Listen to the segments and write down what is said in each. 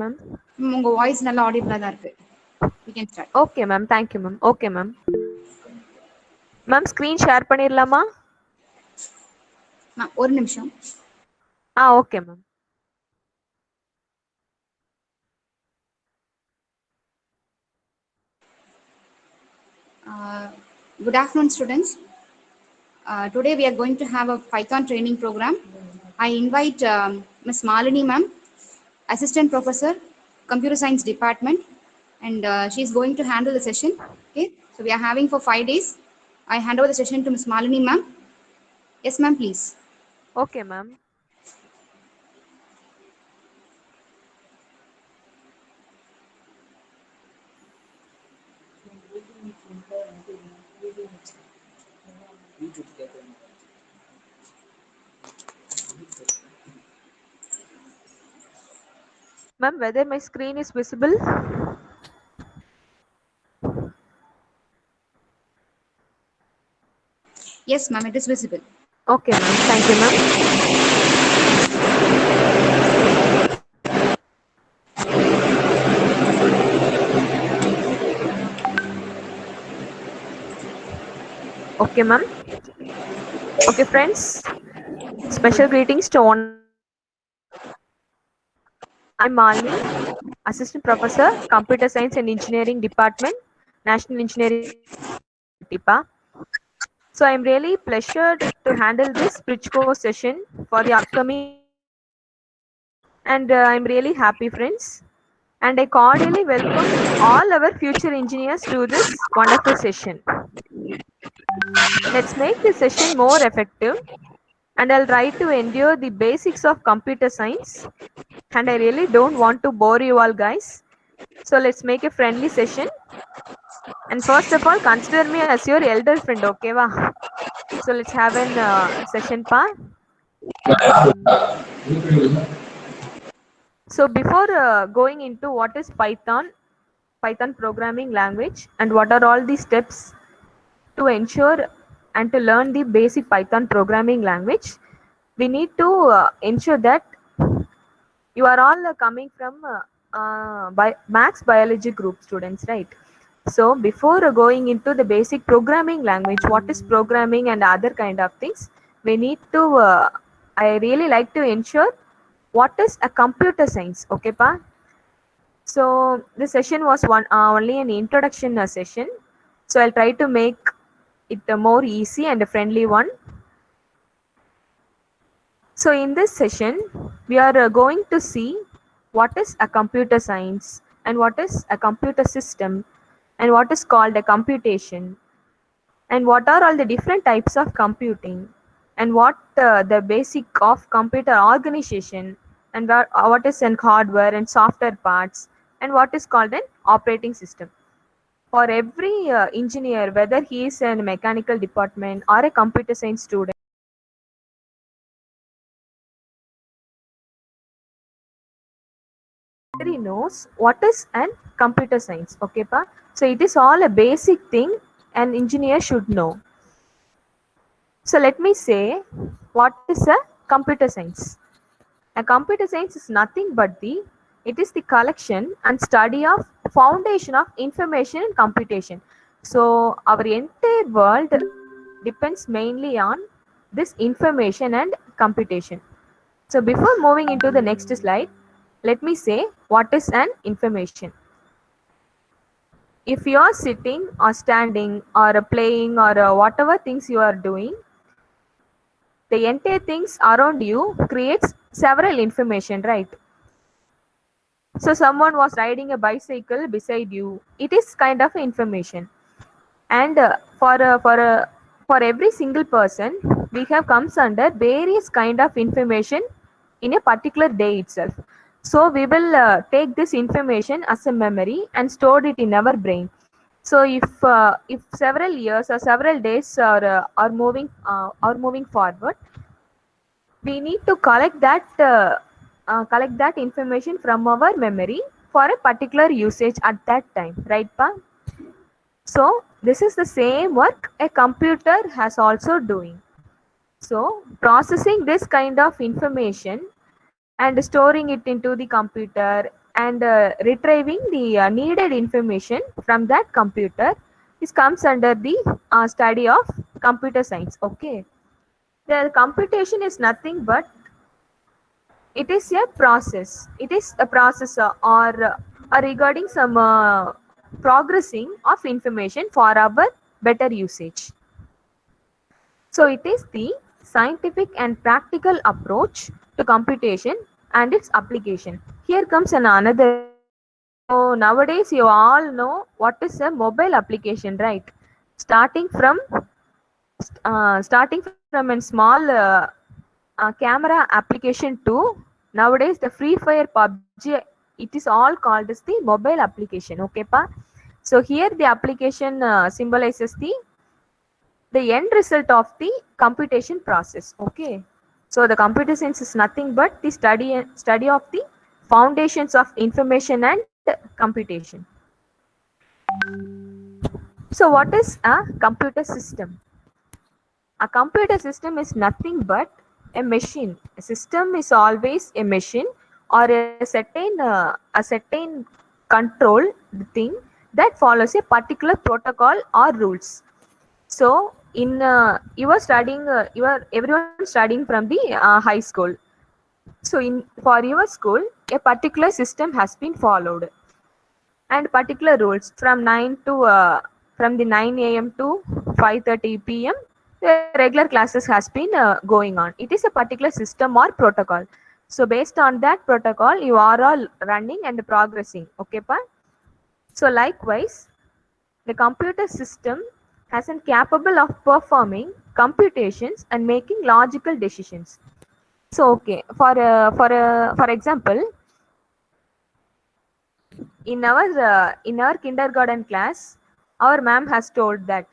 ma'am. உங்க voice நல்லா ஆடிபிளா தான் இருக்கு. We can start. Okay ma'am, thank you ma'am. Okay ma'am. Ma'am screen share பண்ணிரலாமா? ஒரு நிமிஷம். Okay ma'am. Good afternoon, students. Today we are going to have a Python training program. I invite Ms. Malini ma'am, Assistant Professor, Computer Science Department, and she is going to handle the session. Okay, so we are having for 5 days. I hand over the session to Ms. Malini ma'am. Yes, ma'am, please. Okay ma'am. Ma'am, whether my screen is visible? Yes, ma'am, it is visible. Okay ma'am, thank you ma'am. Okay ma'am. Okay friends, special greetings to one. I'm Malini, Assistant Professor, Computer Science and Engineering Department, National Engineering Tipa. So I'm really pleasured to handle this bridge course session for the upcoming, and I'm really happy friends. And I cordially welcome all our future engineers to this wonderful session. Let's make this session more effective, and I'll try to endure the basics of computer science, and I really don't want to bore you all guys. So let's make a friendly session. And first of all, consider me as your elder friend, okay? Va? So let's have an session pa. So before going into what is Python programming language, and what are all the steps to ensure and to learn the basic Python programming language, we need to ensure that you are all coming from max biology group students, right? So before going into the basic programming language, what is programming and other kind of things, we need to I really like to ensure what is a computer science, okay pa. So this session was only an introduction session, so I'll try to make it a more easy and a friendly one. So in this session, we are going to see what is a computer science and what is a computer system and what is called a computation and what are all the different types of computing and what the basic of computer organization and what is in hardware and software parts and what is called an operating system. For every engineer, whether he is in a mechanical department or a computer science student, he knows what is an computer science, okay pa. So it is all a basic thing an engineer should know. So let me say what is a computer science. A computer science is nothing but it is the collection and study of foundation of information and computation. So our entire world depends mainly on this information and computation. So before moving into the next slide, let me say what is an information. If you are sitting or standing or playing or whatever things you are doing, the entire things around you creates several information, right? So someone was riding a bicycle beside you, it is kind of information. And for every single person, we have comes under various kind of information in a particular day itself. So we will take this information as a memory and store it in our brain. So if several years or several days are moving forward, we need to collect that information from our memory for a particular usage at that time, right pa? So this is the same work a computer has also doing. So processing this kind of information and storing it into the computer and retrieving the needed information from that computer. This comes under the study of computer science. Okay, the computation is nothing but it is a process. It is a processor or regarding some progressing of information for our better usage. So it is the scientific and practical approach to computation and its application. Here comes another example. So nowadays you all know what is a mobile application, right? Starting from starting from a small camera application to nowadays the Free Fire PUBG. It is all called as the mobile application. Okay, pa. So here the application symbolizes the end result of the computation process. Okay, so the computer science is nothing but the study of the foundations of information and computation. So what is a computer system? A computer system is nothing but a machine. A system is always a machine or a certain control thing that follows a particular protocol or rules. So in you are studying, you are everyone studying from the high school. So in for your school, a particular system has been followed and particular rules from 9 to from the 9 a.m. to 5:30 p.m. the regular classes has been going on. It is a particular system or protocol. So based on that protocol, you are all running and progressing. Okay, pa? So likewise, the computer system has an capable of performing computations and making logical decisions. So okay, for example, in our kindergarten class, our ma'am has told that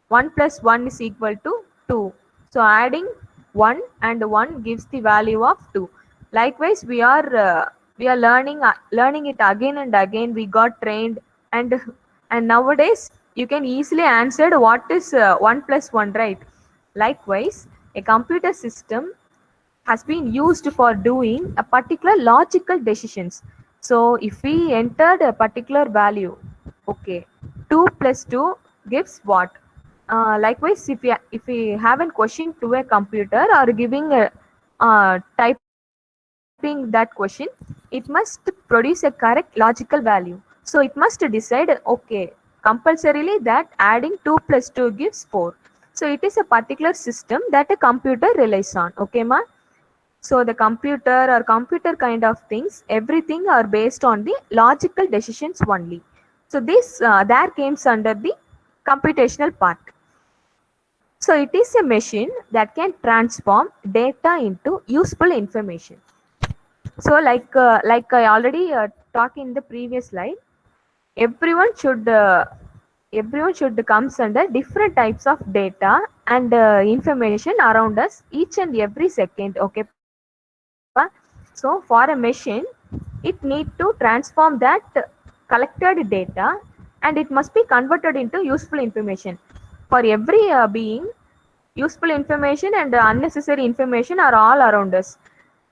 1 plus 1 is equal to 2. So adding 1 and 1 gives the value of 2. Likewise, we are learning it again and again. We got trained, and nowadays you can easily answer what is 1 plus 1, right? Likewise, a computer system has been used for doing a particular logical decisions. So if we entered a particular value, okay, 2 plus 2 gives what? Likewise, if we have a question to a computer or giving a typing that question, it must produce a correct logical value. So it must decide, okay, compulsorily that adding 2 plus 2 gives 4. So it is a particular system that a computer relies on. Okay, ma? So the computer or computer kind of things, everything are based on the logical decisions only. So this there comes under the computational part. So it is a machine that can transform data into useful information. So like I already talked in the previous slide, everyone should everyone should comes under different types of data and information around us each and every second. Okay, pa? So for a machine, it need to transform that collected data and it must be converted into useful information. For every being, useful information and unnecessary information are all around us.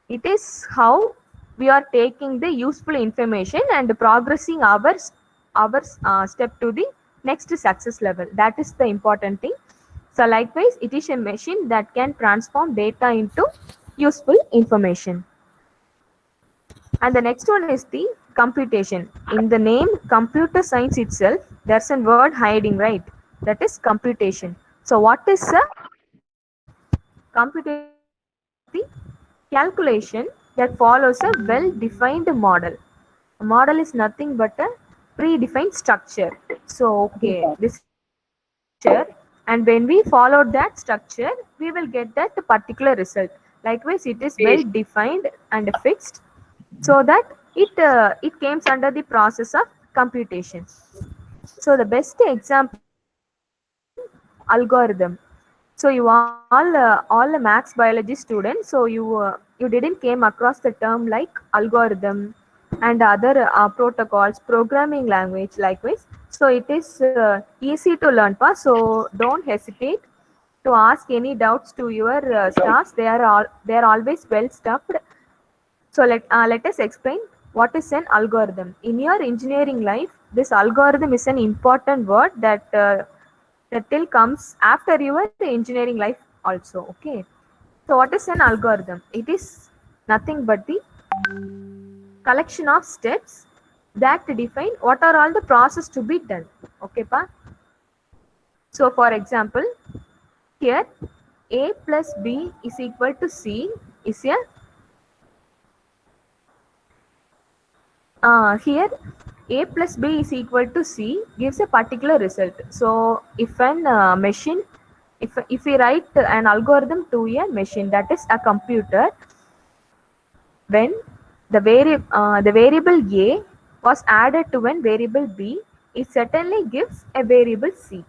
It is how we are taking the useful information and progressing our step to the next success level. That is the important thing. So likewise, it is a machine that can transform data into useful information. And the next one is the computation. In the name computer science itself, there's a word hiding, right? That is computation. So what is a computation? It is the calculation that follows a well-defined model. A model is nothing but a predefined structure. So okay, this is the structure, and when we follow that structure, we will get that particular result. Likewise, it is well defined and fixed, so that it comes under the process of computation. So the best example is algorithm. So you all a max biology student, so you didn't came across the term like algorithm and other protocols, programming language. Likewise, so it is easy to learn, pa. So don't hesitate to ask any doubts to your staffs. They are always well stuffed. So let us explain. What is an algorithm? In your engineering life, this algorithm is an important word that till comes after your engineering life also. Okay. So what is an algorithm? It is nothing but the collection of steps that define what are all the process to be done. Okay, pa? So for example, here A plus B is equal to C is a here A plus B is equal to C gives a particular result. So if an machine, if we write an algorithm to a machine, that is a computer, when the variable A was added to one variable B, it certainly gives a variable C.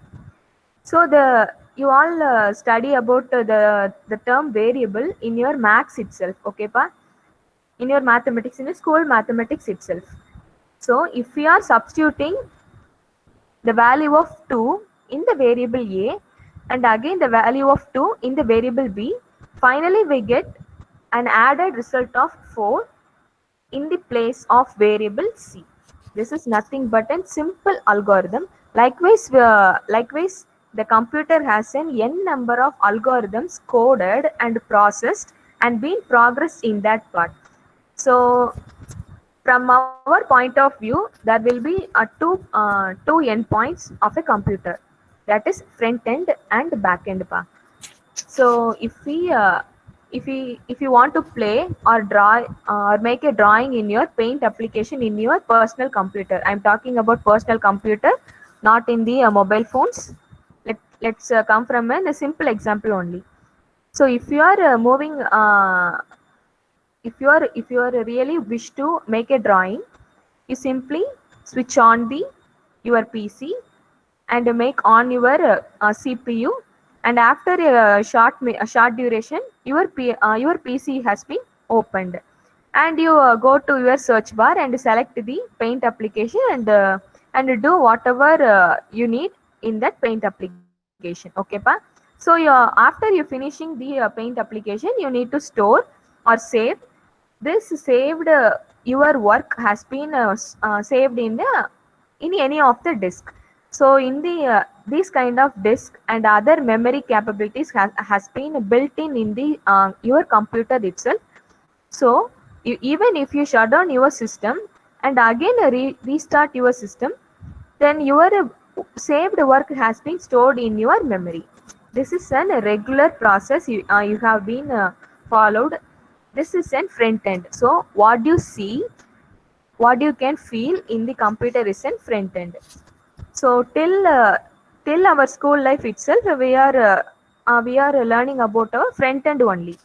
So the you all study about the term variable in your maths itself, okay pa? In your mathematics, in your school mathematics itself. So if we are substituting the value of 2 in the variable A and again the value of 2 in the variable B, finally we get an added result of 4 in the place of variable C. This is nothing but a simple algorithm. Likewise, the computer has an n number of algorithms coded and processed and been progressed in that part. So from our point of view, there will be two endpoints of a computer, that is front end and back end part. So if you want to play or draw or make a drawing in your paint application in your personal computer, I'm talking about personal computer, not in the mobile phones. Let's come from a simple example only. So if you are moving if you are really wish to make a drawing, you simply switch on the your PC and make on your CPU, and after a short duration your PC has been opened, and you go to your search bar and select the paint application and do whatever you need in that paint application. Okay pa? So after you finishing the paint application, you need to store or save this. Saved your work has been saved in any of the disk. So in the these kind of disk and other memory capabilities has been built in the your computer itself. So even if you shut down your system and again restart your system, then your saved work has been stored in your memory. This is a regular process you have been followed. This is a front end. So what you see, what you can feel in the computer is a front end. So till our school life itself, we are learning about our front end only.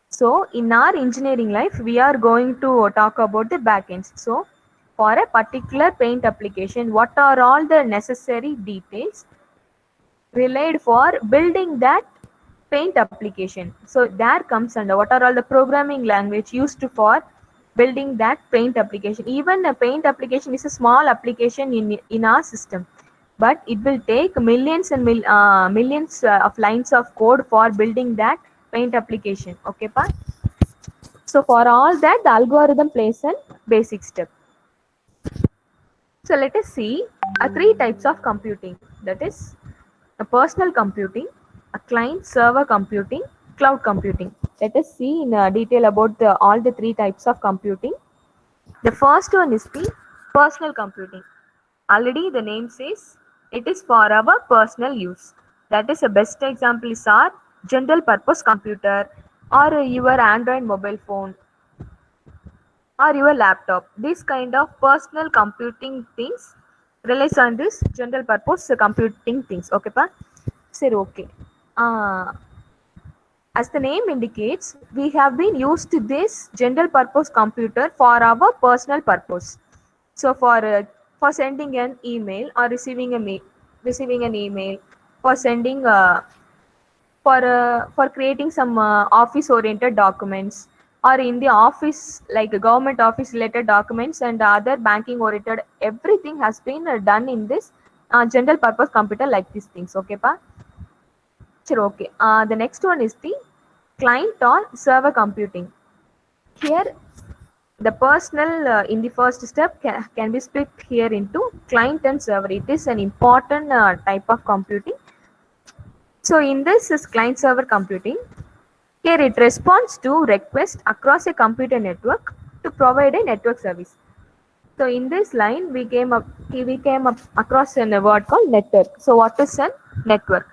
So in our engineering life, we are going to talk about the backends. So for a particular paint application, what are all the necessary details relied for building that paint application? So there comes under what are all the programming language used for building that paint application. Even a paint application is a small application in our system, but it will take millions and millions of lines of code for building that paint application. Okay pa? So for all that, the algorithm plays a basic step. So let us see three types of computing, that is a personal computing, a client server computing, cloud computing. Let us see in detail about all the three types of computing. The first one is the personal computing. Already the name says it is for our personal use. That is the best example is our general purpose computer or your Android mobile phone or your laptop. These kind of personal computing things relies on this general purpose computing things. Okay pa? Sir, okay. Uh, as the name indicates, we have been used to this general purpose computer for our personal purpose. So for sending an email or receiving an email, for sending for creating some office oriented documents, or in the office like government office related documents and other banking oriented, everything has been done in this general purpose computer like these things. Okay pa? Sure, okay. The next one is the client or server computing. Here The personal in the first step can be split here into client and server. It is an important type of computing. So in this is client server computing. Here it responds to request across a computer network to provide a network service. So in this line we came up across a word called network. So what is a network?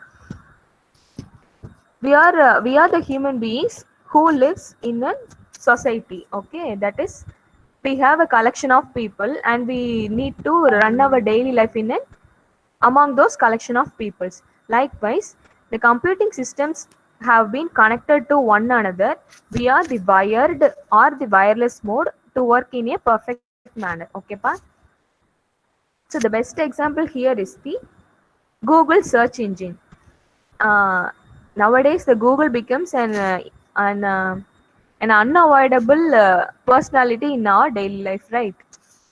We are the human beings who lives in a society. Okay, that is, we have a collection of people and we need to run our daily life in a among those collection of peoples. Likewise, the computing systems have been connected to one another via the wired or the wireless mode to work in a perfect manner. Okay pa? So the best example here is the Google search engine. uh, Nowadays the Google becomes an an unavoidable personality in our daily life, right?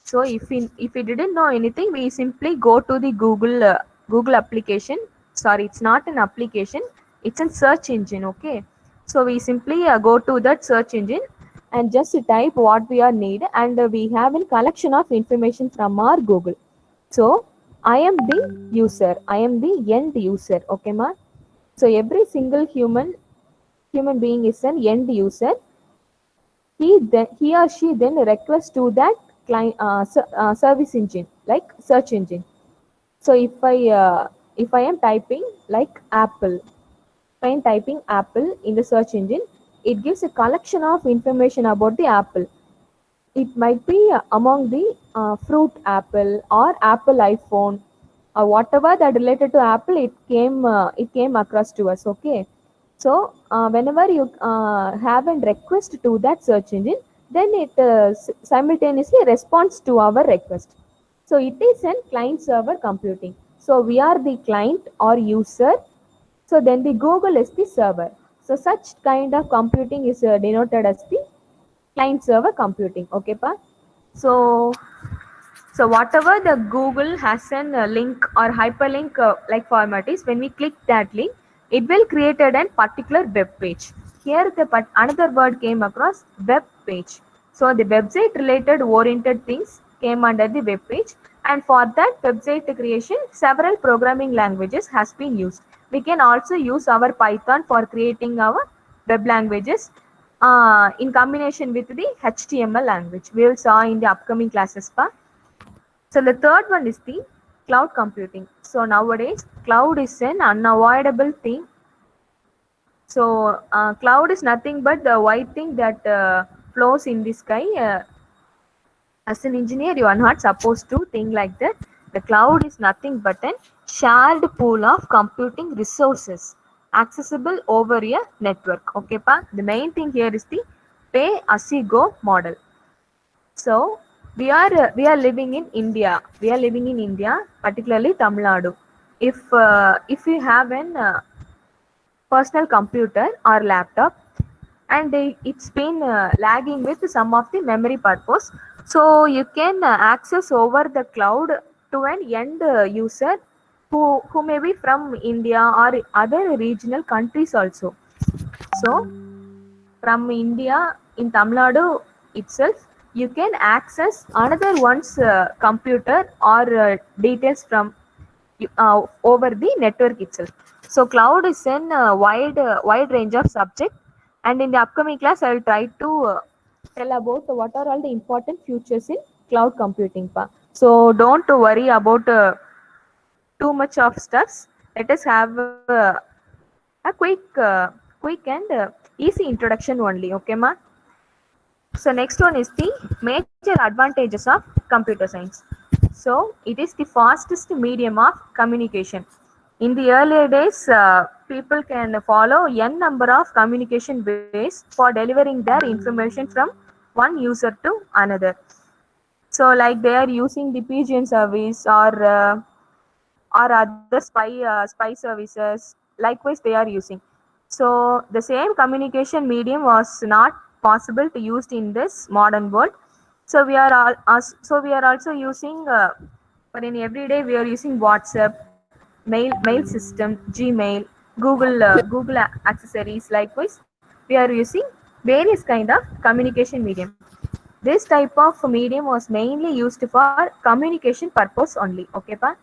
So if we didn't know anything, we simply go to the Google application. Sorry, it's not an application, it's a search engine. Okay, so we simply go to that search engine and just type what we are need, and we have a collection of information from our Google. So I am the user, I am the end user. Okay ma? So every single human being is an end user. He or she then requests to that client service engine like search engine. So if I am typing like Apple, if I am typing Apple in the search engine, it gives a collection of information about the Apple. It might be among the fruit apple or Apple iPhone or whatever that related to Apple. It came across to us. Okay, so whenever you have a request to that search engine, then it simultaneously responds to our request. So it is a client server computing. So we are the client or user, so then the Google is the server. So such kind of computing is denoted as the client server computing. Okay pa? So so whatever the Google has an link or hyperlink like format is, when we click that link, it will create a particular web page. Here another word came across, web page. So the website related oriented things came under the web page, and for that website creation several programming languages has been used. We can also use our Python for creating our web languages in combination with the HTML language. We will saw in the upcoming classes pa. So the third one is the cloud computing. So nowadays cloud is an unavoidable thing. So cloud is nothing but the white thing that flows in the sky. As an engineer, you are not supposed to think like that. The cloud is nothing but a shared pool of computing resources accessible over a network. Okay pa? The main thing here is the pay as you go model. So we are living in India. We are living in India, particularly Tamil Nadu. If you have an personal computer or laptop, and it's been lagging with some of the memory purpose, so you can access over the cloud to an end user who may be from India or other regional countries also. So from India in Tamil Nadu itself, you can access another one's computer or details from over the network itself. So cloud is an wide range of subject, and in the upcoming class I will try to tell about what are all the important features in cloud computing pa. So don't worry about too much of stuffs. Let us have a quick and easy introduction only. Okay ma? So next one is the major advantages of computer science. So it is the fastest medium of communication. In the earlier days, people can follow n number of communication ways for delivering their information from one user to another. So like they are using the pigeon service or other spy services. Likewise, they are using. So the same communication medium was not possible to use in this modern world. So we are also using for in everyday we are using WhatsApp, mail system, Gmail, Google accessories. Likewise, we are using various kind of communication medium. This type of medium was mainly used for communication purpose only. Okay pa?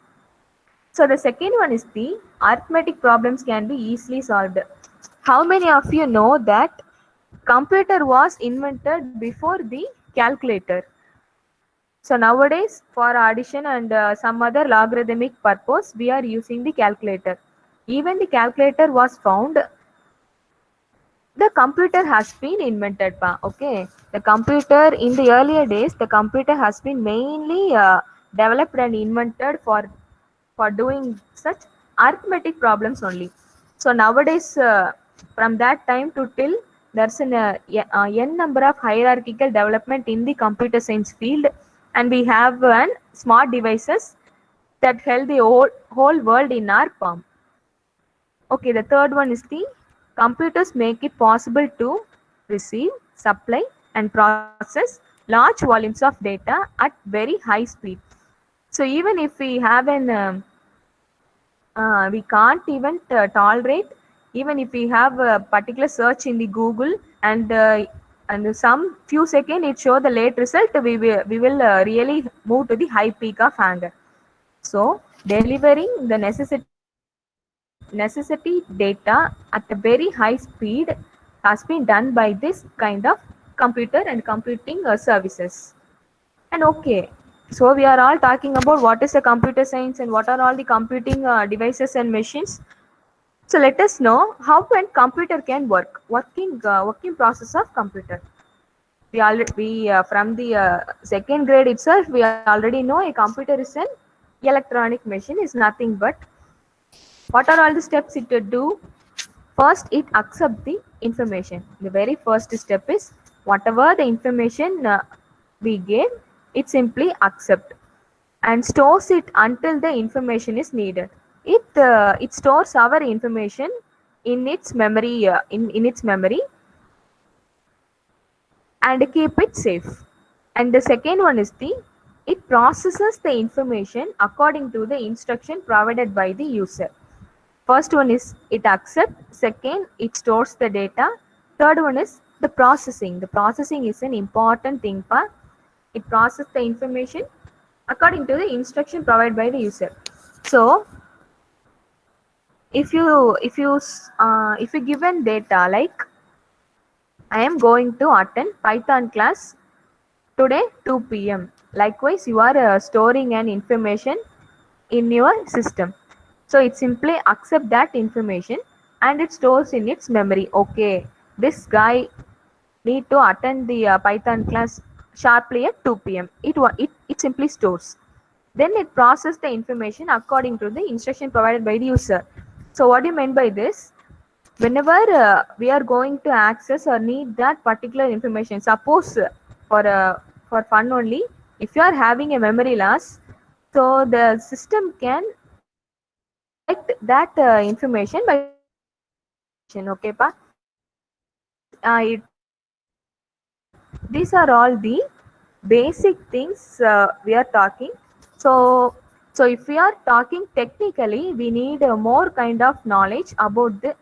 So the second one is the arithmetic problems can be easily solved. How many of you know that computer was invented before the calculator? So nowadays, for addition and some other logarithmic purpose, we are using the calculator. Even the calculator was found, the computer has been invented. Okay, the computer in the earlier days, the computer has been mainly developed and invented for doing such arithmetic problems only. So nowadays, from that time to till, there's an n number of hierarchical development in the computer science field, and we have smart devices that held the whole world in our palm. Okay, the third one is the computers make it possible to receive, supply, and process large volumes of data at very high speed. So even if we have an we can't even tolerate, even if we have a particular search in the Google, and some few seconds it show the late result, we will really move to the high peak of anger. So delivering the necessity data at a very high speed has been done by this kind of computer and computing services. And okay, so we are all talking about what is the computer science and what are all the computing devices and machines. So let us know how when computer can work, working process of computer. We from the second grade itself, we already know a computer is an electronic machine is nothing but what are all the steps it to do. First, it accept the information. The very first step is whatever the information we gave, it simply accept and stores it until the information is needed. It stores our information in its memory in its memory and keep it safe. And the second one is the it processes the information according to the instruction provided by the user. First one is it accepts, second it stores the data, third one is the processing. The processing is an important thing. It processes the information according to the instruction provided by the user. So if you given data like I am going to attend Python class today 2 p.m. Likewise, you are storing an information in your system. So it simply accept that information and it stores in its memory. Okay, this guy need to attend the Python class sharply at 2 p.m. It simply stores. Then it processes the information according to the instruction provided by the user. So what do you mean by this? Whenever we are going to access or need that particular information, suppose for for fun only, if you are having a memory loss, so the system can collect that information by storing that information. Okay pa? These are all the basic things we are talking. So so if we are talking technically, we need more kind of knowledge about the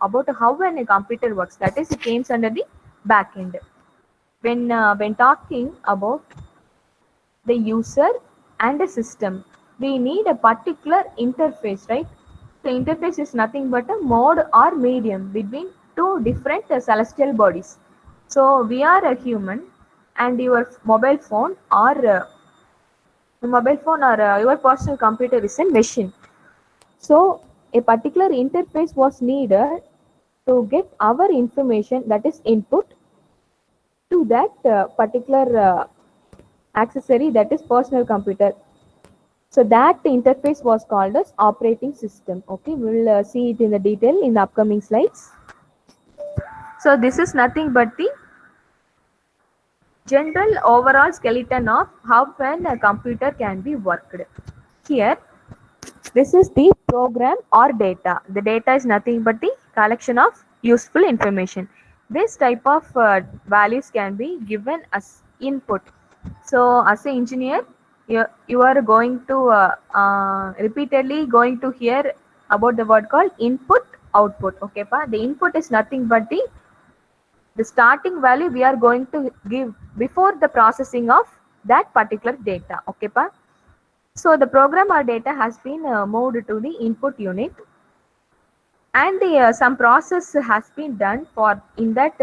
about how when a computer works. That is, it comes under the back end. When talking about the user and a system, we need a particular interface, right? The interface is nothing but a mode or medium between two different celestial bodies. So we are a human, and your mobile phone or your personal computer is a machine. So a particular interface was needed to get our information, that is input, to that particular accessory, that is personal computer. So that interface was called as operating system. Okay, we will see it in the detail in the upcoming slides. So this is nothing but the general overall skeleton of how when a computer can be worked. Here, this is the program or data. The data is nothing but the collection of useful information. This type of values can be given as input. So as an engineer, you are going to repeatedly going to hear about the word called input output. Okay pa? The input is nothing but the The starting value we are going to give before the processing of that particular data. Okay, pa? So the program or data has been moved to the input unit, and some process has been done for in that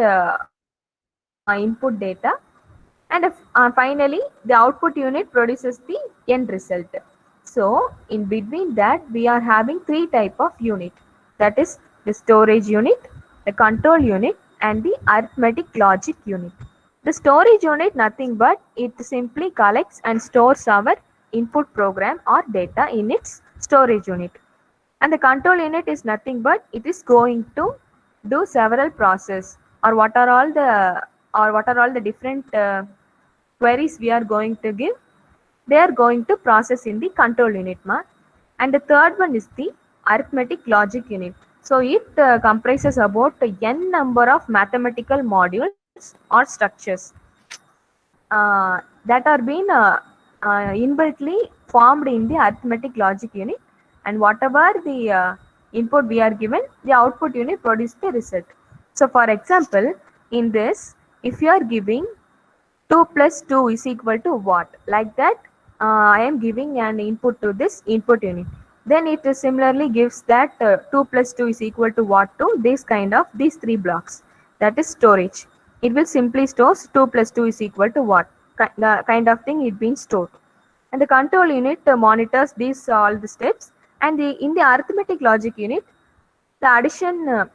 input data, and finally the output unit produces the end result. So in between that we are having three type of unit, that is the storage unit, the control unit, and the arithmetic logic unit. The storage unit nothing but it simply collects and stores our input program or data in its storage unit, and the control unit is nothing but it is going to do several process, or what are all the different queries we are going to give, they are going to process in the control unit, ma. And the third one is the arithmetic logic unit. So it comprises about n number of mathematical modules or structures that are being inbuiltly formed in the arithmetic logic unit, and whatever the input we are given, the output unit produce the result. So for example, in this, if you are giving 2 plus 2 is equal to what, like that, I am giving an input to this input unit, then it similarly gives that 2 plus 2 is equal to what to this kind of these three blocks, that is storage. It will simply store 2 plus 2 is equal to what, the kind of thing it being stored. And the control unit monitors these all the steps, and in the arithmetic logic unit, the addition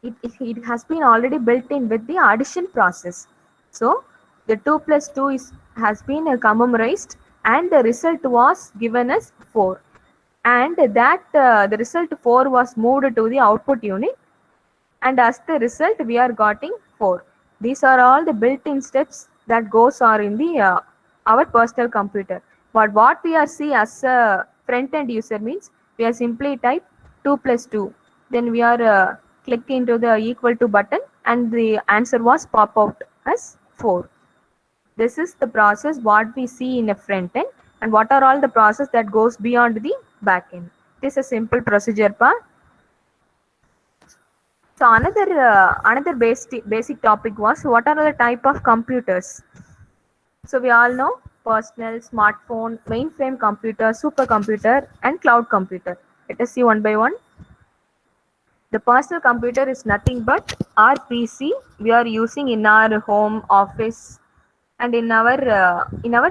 it has been already built in with the addition process. So the 2 plus 2 has been commemorized, and the result was given as 4, and that the result 4 was moved to the output unit, and as the result we are getting 4. These are all the built-in steps that goes are in the our personal computer. But what we are see as a front-end user means we are simply type 2 plus 2. Then we are click into the equal to button, and the answer was pop out as 4. This is the process what we see in a front end, and what are all the process that goes beyond the back end. This is a simple procedure pa. So another basic topic was what are the type of computers. So we all know personal, smartphone, mainframe computer, supercomputer, and cloud computer. Let us see one by one. The personal computer is nothing but our PC we are using in our home, office, and in our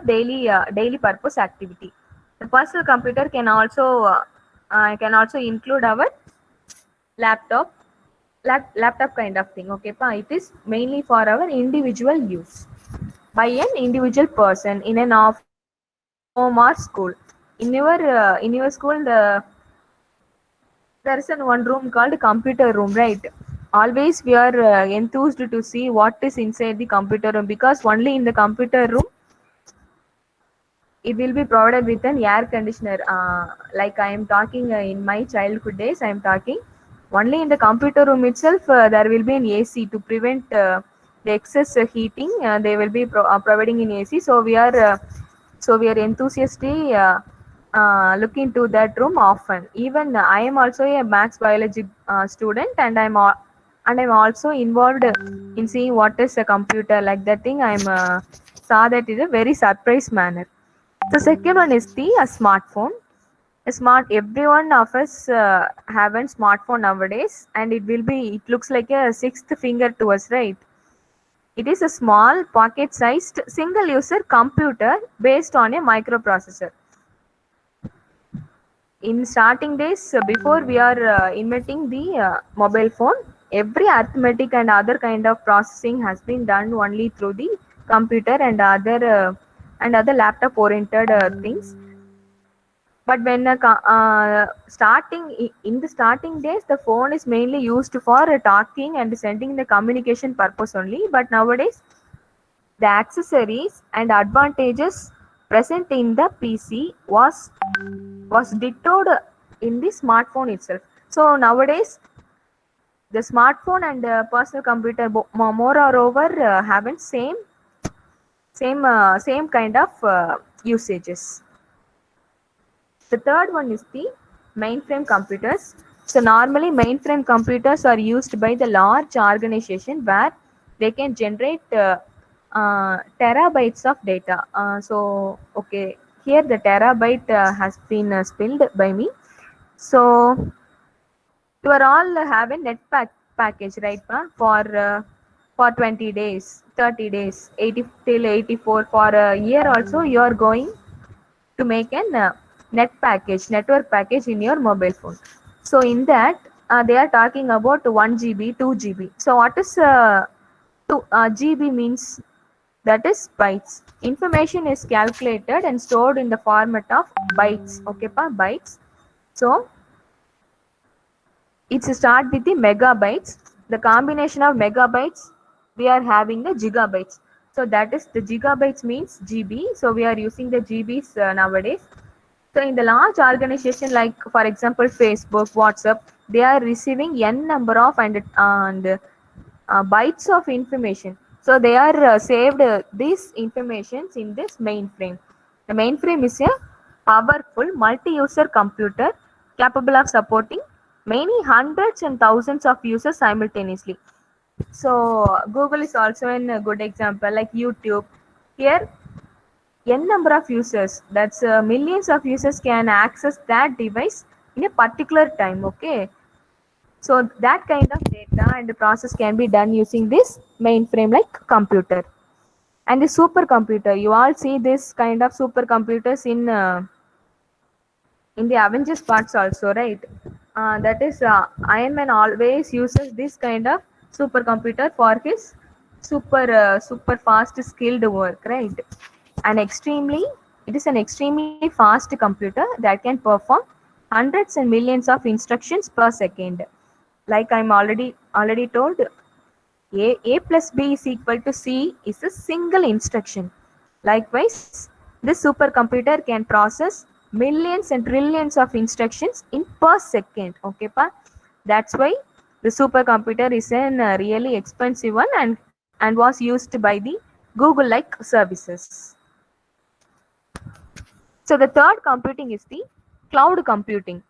daily purpose activity. The personal computer can also include our laptop, laptop kind of thing. Okay, pa. It is mainly for our individual use by an individual person in an office, home, or school. In your school, there is one room called computer room, right? Always we are enthused to see what is inside the computer room, because only in the computer room it will be provided with an air conditioner. Like I am talking in my childhood days, I am talking only in the computer room itself. There will be an AC to prevent the excess heating. They will be providing in AC. So we are enthusiastically looking to that room often. Even I am also a maths biology student, and I'm also involved in seeing what is a computer, like that thing. I'm saw that in a very surprise manner. The second one is the smartphone. A smart Everyone of us have a smartphone nowadays, and it looks like a sixth finger to us, right? It is a small pocket-sized single-user computer based on a microprocessor. In starting days, before we are inventing the mobile phone, every arithmetic and other kind of processing has been done only through the computer and other laptop oriented things. But when in the starting days, the phone is mainly used for talking and sending the communication purpose only. But nowadays, the accessories and advantages present in the PC was dittoed in the smartphone itself. So nowadays, the smartphone and personal computer more or over having same kind of usages. The third one is the mainframe computers. So normally mainframe computers are used by the large organization where they can generate terabytes of data. So okay, here the terabyte has been spilled by me. So you are all have a package, right, pa? For 20 days, 30 days, 80 till 84 for a year also you are going to make an network package in your mobile phone. So in that they are talking about 1 GB, 2 GB. So what is GB means? That is bytes. Information is calculated and stored in the format of bytes. Okay, pa, bytes. So it's start with the megabytes. The combination of megabytes, we are having the gigabytes. So that is the gigabytes means GB. So we are using the GBs nowadays. So in the large organization like for example Facebook, WhatsApp, they are receiving n number of and bytes of information. So they are saved these informations in this mainframe. The mainframe is a powerful multi-user computer capable of supporting many hundreds and thousands of users simultaneously. So Google is also a good example, like YouTube. Here n number of users, that's millions of users can access that device in a particular time. Okay, so that kind of data and the process can be done using this mainframe like computer. And the supercomputer, you all see this kind of supercomputers in the Avengers parts also, right? That is Iron Man always uses this kind of supercomputer for his super fast skilled work, right? And extremely, it is an extremely fast computer that can perform hundreds and millions of instructions per second. Like I'm already told, a plus b is equal to c is a single instruction. Likewise, this supercomputer can process millions and trillions of instructions in per second. Okay, pa? That's why the supercomputer is an really expensive one and was used by the Google like services. So the third computing is the cloud computing.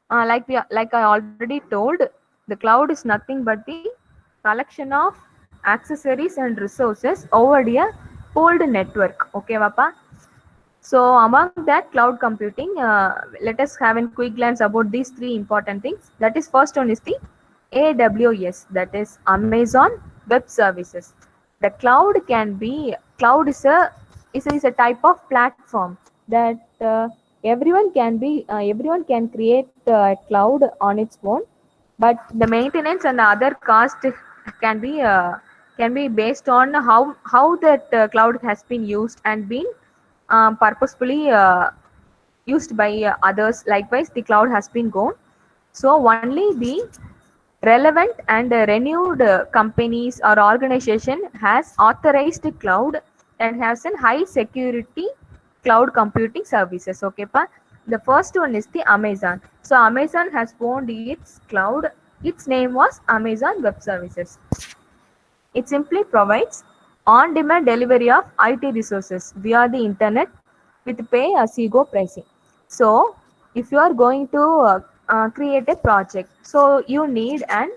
Like I already told, the cloud is nothing but the collection of accessories and resources over a pooled network. Okay, Vapa. So among that cloud computing, let us have a quick glance about these three important things. That is, first one is the AWS, that is Amazon Web Services. The cloud is a type of platform that everyone can create a cloud on its own, but the maintenance and the other cost can be uh, can be based on how that cloud has been used and been purposefully used by others. Likewise, the cloud has been gone. So only the relevant and renewed companies or organization has authorized cloud that has a high security cloud computing services. Okay, pa? The first one is the Amazon. So Amazon has owned its cloud. Its name was Amazon Web Services. It simply provides on-demand delivery of IT resources via the internet with pay-as-you-go pricing. So, if you are going to create a project, so you need an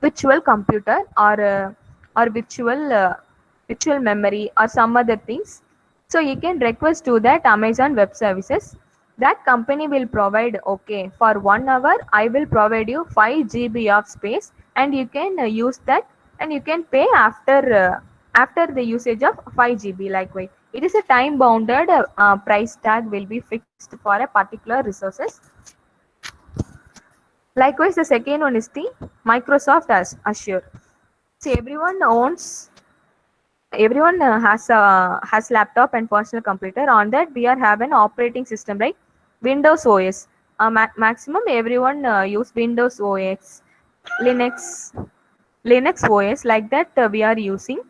virtual computer or virtual memory or some other things. So you can request to that Amazon Web Services. That company will provide, okay, for 1 hour I will provide you 5 GB of space, and you can use that, and you can pay after the usage of 5 GB. Likewise, it is a time bounded price tag will be fixed for a particular resources. Likewise, the second one is the Microsoft as Azure. See, everyone has laptop and personal computer. On that, we are have an operating system, right? Windows OS. Maximum everyone use Windows OS, Linux, Linux OS, like that we are using.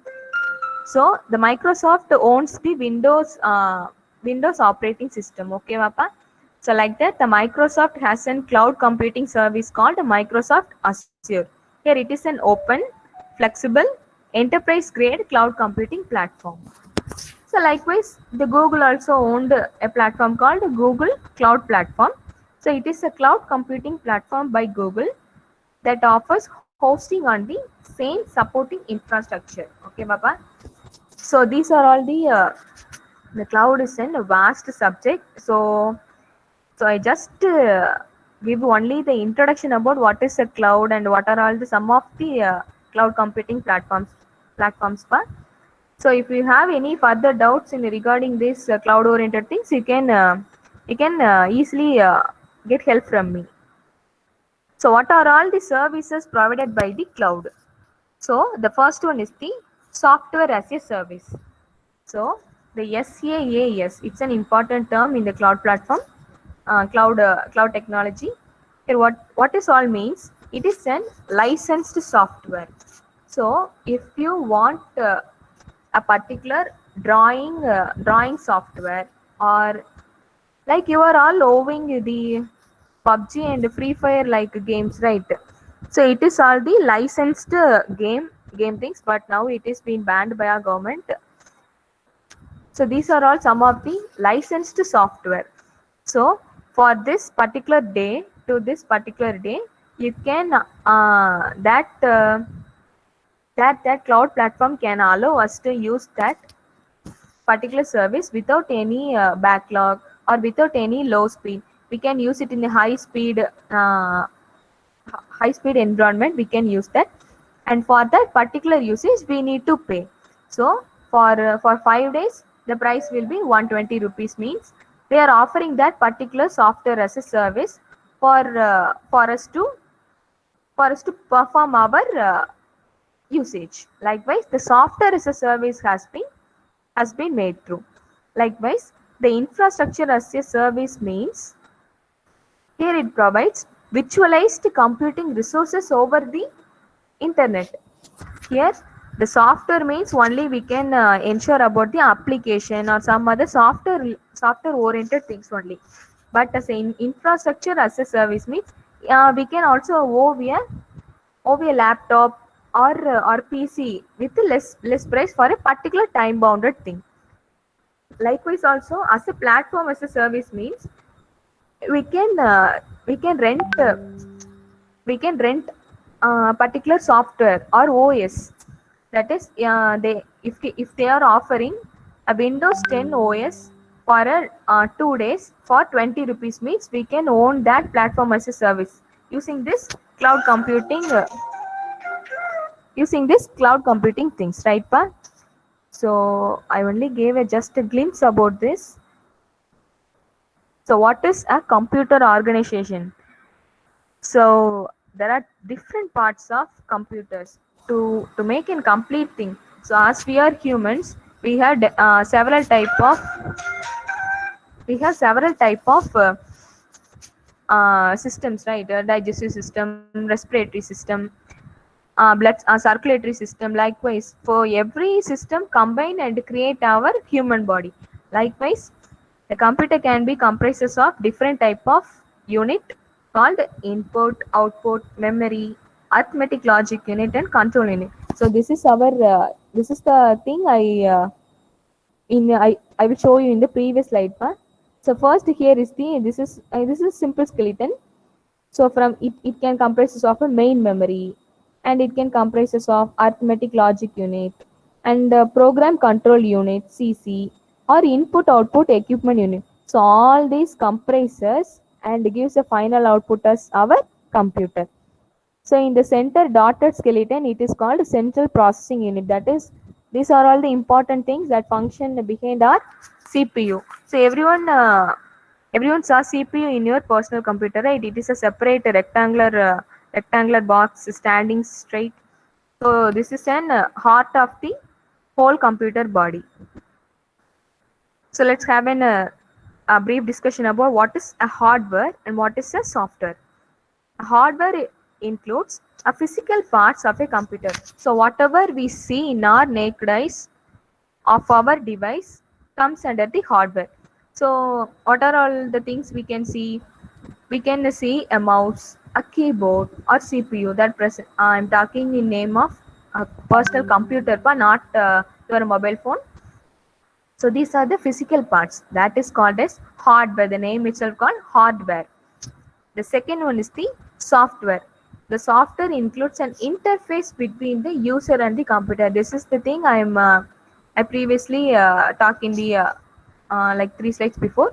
So the Microsoft owns the Windows operating system. Okay, Papa. So like that, the Microsoft has a cloud computing service called Microsoft Azure. Here it is an open, flexible, enterprise-grade cloud computing platform. So likewise, the Google also owned a platform called Google Cloud Platform. So it is a cloud computing platform by Google that offers hosting on the same supporting infrastructure. Okay, Baba. So these are all the cloud is a vast subject. So I just give only the introduction about what is a cloud and what are all the some of the cloud computing platforms. Pa. So if you have any further doubts in regarding this cloud oriented things, you can easily get help from me. So what are all the services provided by the cloud? So the first one is the software as a service. So the SaaS, it's an important term in the cloud platform, cloud technology. Here, what is all means? It is an licensed software. So if you want a particular drawing software, or like you are all owing the PUBG and Free Fire like games, right? So it is all the licensed game things, but now it is being banned by our government. So these are all some of the licensed software. So for this particular day to this particular day, you can that cloud platform can allow us to use that particular service without any backlog or without any low speed. We can use it in a high speed environment. We can use that, and for that particular usage we need to pay. So for 5 days the price will be 120 rupees, means they are offering that particular software as a service for for us to perform our usage. Likewise, the software as a service has been made through. Likewise, the infrastructure as a service means here it provides virtualized computing resources over the internet. Here, the software means only we can ensure about the application or some other software oriented things only. But as an infrastructure as a service means we can also owe a laptop or PC with less price for a particular time bounded thing. Likewise, also as a platform as a service means we can uh, we can rent uh, we can rent particular software or OS. That is, if they are offering a Windows 10 OS for 2 days for 20 rupees, means we can own that platform as a service using this cloud computing things, right, pa? So I only gave just a glimpse about this. So what is a computer organization? So there are different parts of computers to make a complete thing. So as we are humans, we have several type of systems, right? Digestive system, respiratory system, circulatory system. Likewise, for every system combine and create our human body. Likewise, the computer can be comprises of different type of unit called input, output, memory, arithmetic logic unit, and control unit. So this is the thing I will show you in the previous slide. So first here is this is simple skeleton. So from it can comprises of a main memory, and it can comprises of arithmetic logic unit and program control unit CC, or input output equipment unit. So all these comprises and gives a final output as our computer. So in the center dotted skeleton, it is called central processing unit. That is, these are all the important things that function behind our CPU. So everyone saw CPU in your personal computer, right? It is a separate rectangular box standing straight. So this is an heart of the whole computer body. So let's have a brief discussion about what is a hardware and what is a software. Hardware includes a physical parts of a computer. So whatever we see in our naked eyes of our device comes under the hardware. So what are all the things we can see? We can see a mouse, a keyboard, or CPU. That present. I'm talking in name of a personal computer, but not your mobile phone. So these are the physical parts. That is called as hardware. The name itself called hardware. The second one is the software. The software includes an interface between the user and the computer. This is the thing I previously talked in the like 3 slides before.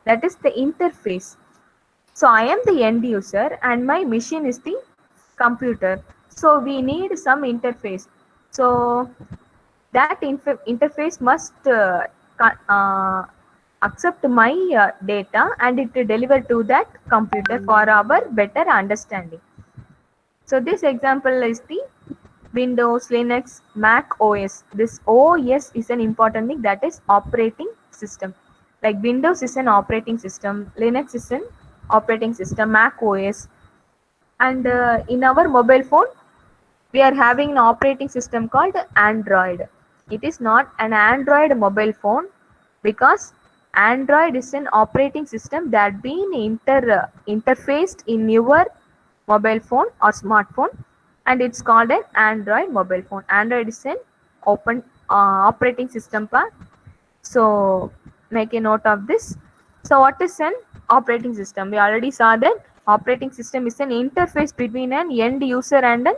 That is the interface. So I am the end user and my machine is the computer. So we need some interface. So that interface must accept my data and it deliver to that computer for our better understanding. So this example is the Windows, Linux, Mac OS. This OS is an important thing, that is operating system. Like Windows is an operating system, Linux is an operating system, Mac OS. And in our mobile phone, we are having an operating system called Android. It is not an Android mobile phone because Android is an operating system that been interfaced in your mobile phone or smartphone, and it's called an Android mobile phone. Android is an open operating system part. So make a note of this. So what is an operating system? We already saw that operating system is an interface between an end user and a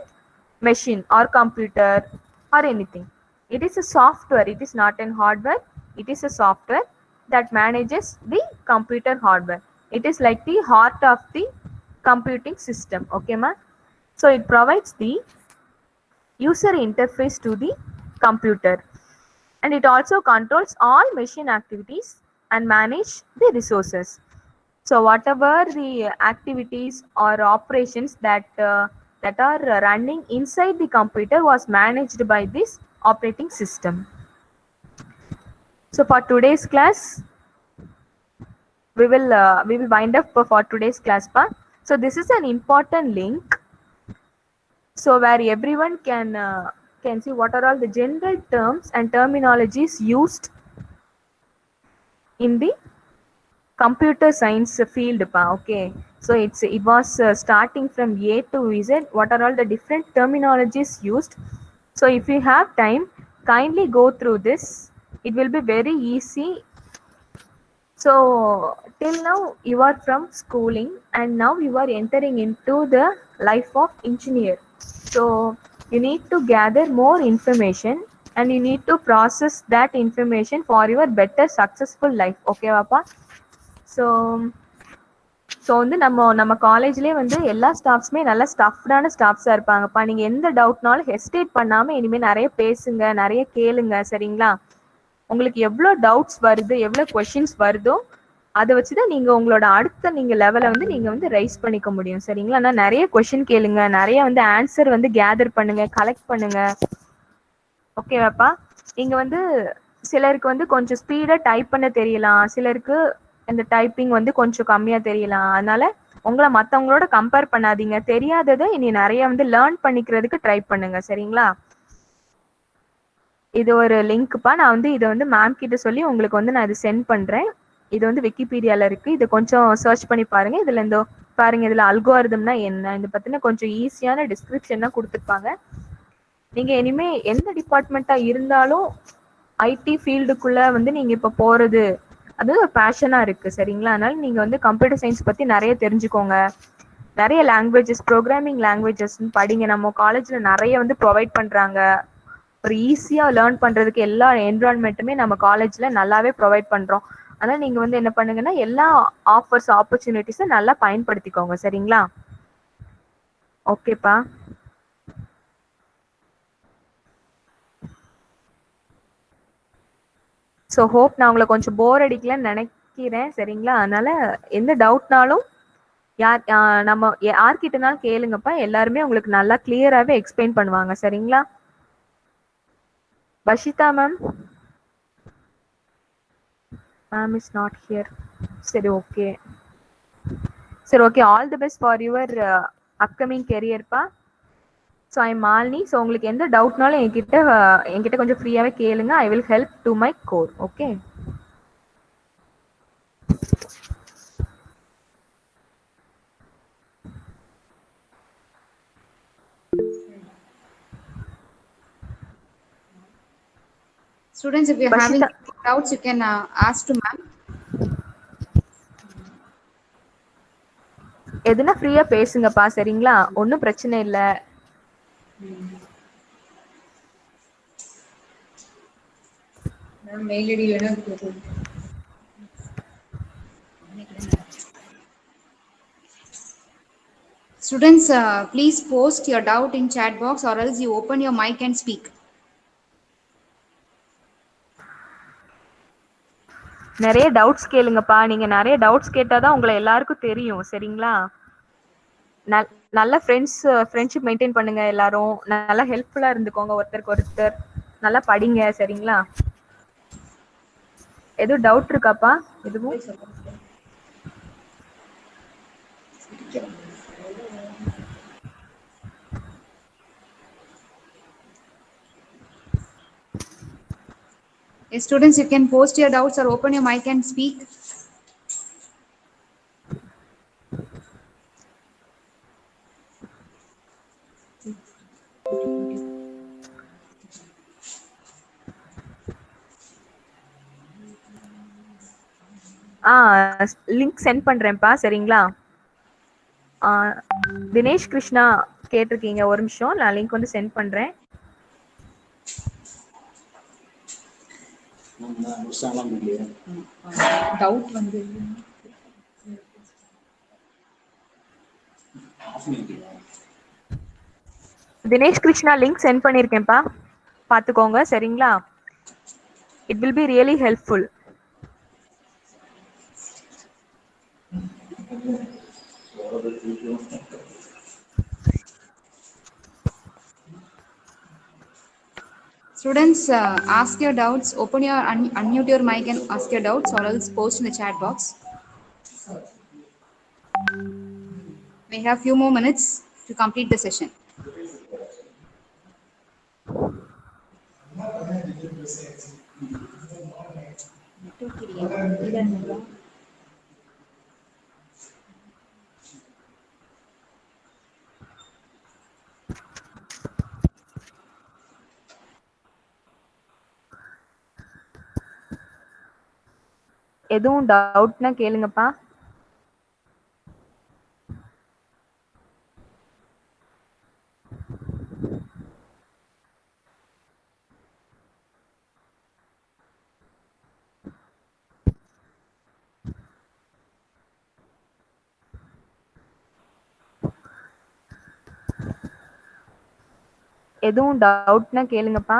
machine or computer or anything. It is a software, it is not an hardware. It is a software that manages the computer hardware. It is like the heart of the computing system. Okay, ma? So it provides the user interface to the computer, and it also controls all machine activities and manage the resources. So whatever the activities or operations that are running inside the computer was managed by this operating system. So for today's class, we will wind up for today's class part. So this is an important link, so where everyone can see what are all the general terms and terminologies used in the computer science field pa. Okay, so it was starting from A to Z, what are all the different terminologies used. So if you have time, kindly go through this, it will be very easy. So till now you are from schooling and now you are entering into the life of engineer. So you need to gather more information and you need to process that information for your better successful life. Okay papa? So so வந்து நம்ம காலேஜ்லேயே வந்து எல்லா ஸ்டாஃப்ஸுமே நல்லா ஸ்டஃப்டான ஸ்டாஃப்ஸாக இருப்பாங்கப்பா. நீங்கள் எந்த டவுட்னாலும் hesitate பண்ணாமல் இனிமேல் நிறைய பேசுங்க, நிறைய கேளுங்க, சரிங்களா? உங்களுக்கு எவ்வளோ டவுட்ஸ் வருது, எவ்வளோ கொஷின்ஸ் வருதோ அதை வச்சு தான் நீங்கள் உங்களோட அடுத்த நீங்கள் லெவலை வந்து நீங்கள் வந்து ரைஸ் பண்ணிக்க முடியும், சரிங்களா? ஆனால் நிறைய கொஷின் கேளுங்க, நிறைய வந்து ஆன்சர் வந்து கேதர் பண்ணுங்க, கலெக்ட் பண்ணுங்க. ஓகேவாப்பா? நீங்க வந்து சிலருக்கு வந்து கொஞ்சம் ஸ்பீடா டைப் பண்ண தெரியலாம், சிலருக்கு இந்த டைப்பிங் வந்து கொஞ்சம் கம்மியா தெரியலாம். அதனால உங்களை மத்தவங்களோட கம்பேர் பண்ணாதீங்க. தெரியாததை இனி நிறைய வந்து லேர்ன் பண்ணிக்கிறதுக்கு ட்ரை பண்ணுங்க, சரிங்களா? இது ஒரு லிங்க்ப்பா. நான் வந்து இதை வந்து மேம் கிட்ட சொல்லி உங்களுக்கு வந்து நான் இது சென்ட் பண்றேன். இது வந்து விக்கிபீடியால இருக்கு, இது கொஞ்சம் சர்ச் பண்ணி பாருங்க. இதுல இந்த பாருங்க, இதுல அல்கோரிதம்னா என்ன, இது பத்தின கொஞ்சம் ஈஸியான டிஸ்கிரிப்ஷன் தான் கொடுத்துருப்பாங்க. நீங்க இனிமே எந்த டிபார்ட்மெண்ட்டா இருந்தாலும் ஐடி ஃபீல்டுக்குள்ள வந்து நீங்க இப்ப போறது அது ஒரு பேஷனா இருக்கு, சரிங்களா? அதனால நீங்க வந்து கம்ப்யூட்டர் சயின்ஸ் பத்தி நிறைய தெரிஞ்சுக்கோங்க. நிறைய லாங்குவேஜஸ், ப்ரோக்ராமிங் லாங்குவேஜஸ் படிங்க. நம்ம காலேஜ்ல நிறைய வந்து ப்ரொவைட் பண்றாங்க. ஒரு ஈஸியா லேர்ன் பண்றதுக்கு எல்லா என்விரான்மெண்ட்டுமே நம்ம காலேஜ்ல நல்லாவே ப்ரொவைட் பண்றோம். அதனால நீங்க வந்து என்ன பண்ணுங்கன்னா எல்லா ஆஃபர்ஸ், ஆப்பர்ச்சுனிட்டிஸை நல்லா பயன்படுத்திக்கோங்க, சரிங்களா? ஓகேப்பா. ஸோ ஹோப் நான் உங்களை கொஞ்சம் போர் அடிக்கலன்னு நினைக்கிறேன், சரிங்களா? அதனால எந்த டவுட்னாலும் நம்ம யார்கிட்டனாலும் கேளுங்கப்பா. எல்லாருமே உங்களுக்கு நல்லா கிளியராகவே எக்ஸ்பிளைன் பண்ணுவாங்க, சரிங்களா? Bashitha ma'am, ma'am is not here. சரி, ஓகே. சரி, okay. All the best for your upcoming கெரியர்ப்பா. So I Malini. ஸோ உங்களுக்கு எந்த டவுட்னாலும் என்கிட்ட கொஞ்சம் ஃப்ரீயாகவே கேளுங்க. I will help to my core. Okay. Students, if you're having Bashitha, doubts, you can ask to ma'am. எதுனா ஃப்ரீயா பேசுங்கப்பா, சரிங்களா? ஒன்றும் பிரச்சனை இல்லை. மெயில் ஐடி வேணா Students, please post your doubt in chat box or else you open your mic and speak. நிறைய doubts கேளுங்கப்பா. நீங்க நிறைய டவுட்ஸ் கேட்டாதான் உங்களை எல்லாருக்கும் தெரியும், சரிங்களா? நல்ல ஃப்ரெண்ட்ஷிப் மெயின்டைன் பண்ணுங்க. எல்லாரும் நல்லா ஹெல்ப்ஃபுல்லா இருந்துக்கோங்க ஒருத்தருக்கு ஒருத்தர். நல்லா படிங்க, சரிங்களா? எதுவும் டவுட் இருக்காப்பா? எதுவும்? Yes, students, you can post your doubts or open your mic and speak. Link sent பண்றேன்ப்பா, சரிங்களா? தினேஷ் கிருஷ்ணா கேட்டிருக்கீங்க. ஒரு நிமிஷம், நான் லிங்க் வந்து சென்ட் பண்றேன். டவுட் வந்து தினேஷ் கிருஷ்ணா லிங்க் சென்ட் பண்ணிருக்கேன்ப்பா, பாத்துக்கோங்க, சரிங்களா? It will be really helpful. Students, ask your doubts. Open your unmute your mic and ask your doubts, or else post in the chat box. We have few more minutes to complete the session. எதுவும் டவுட்னா கேளுங்கப்பா. எதுவும் டவுட்னா கேளுங்கப்பா.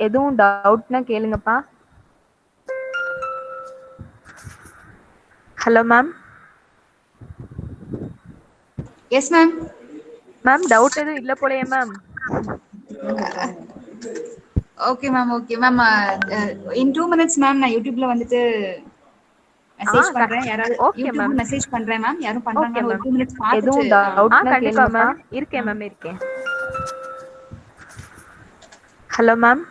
எதுவும் டவுட்னா கேளுங்கப்பா. Hello ma'am. Yes, ma'am. Ma'am doubt எதுவும் இல்ல போலயே ma'am. Okay, ma'am. Okay, ma'am. In 2 minutes, ma'am, நான் YouTubeல வந்துட்டு மெசேஜ் பண்றேன். யாராவது ஓகே யூடியூப் மேம். மெசேஜ் பண்றேன் மேம். யாரும் ஓகே பண்றாங்கன்னு ஒரு மேம். 2 மினிட்ஸ் பார்த்துட்டு. எதுவும் டவுட்னா கண்டிப்பா கேளுங்கப்பா. மேம். இருக்கேன் மேம், இருக்கேன். Hello ma'am.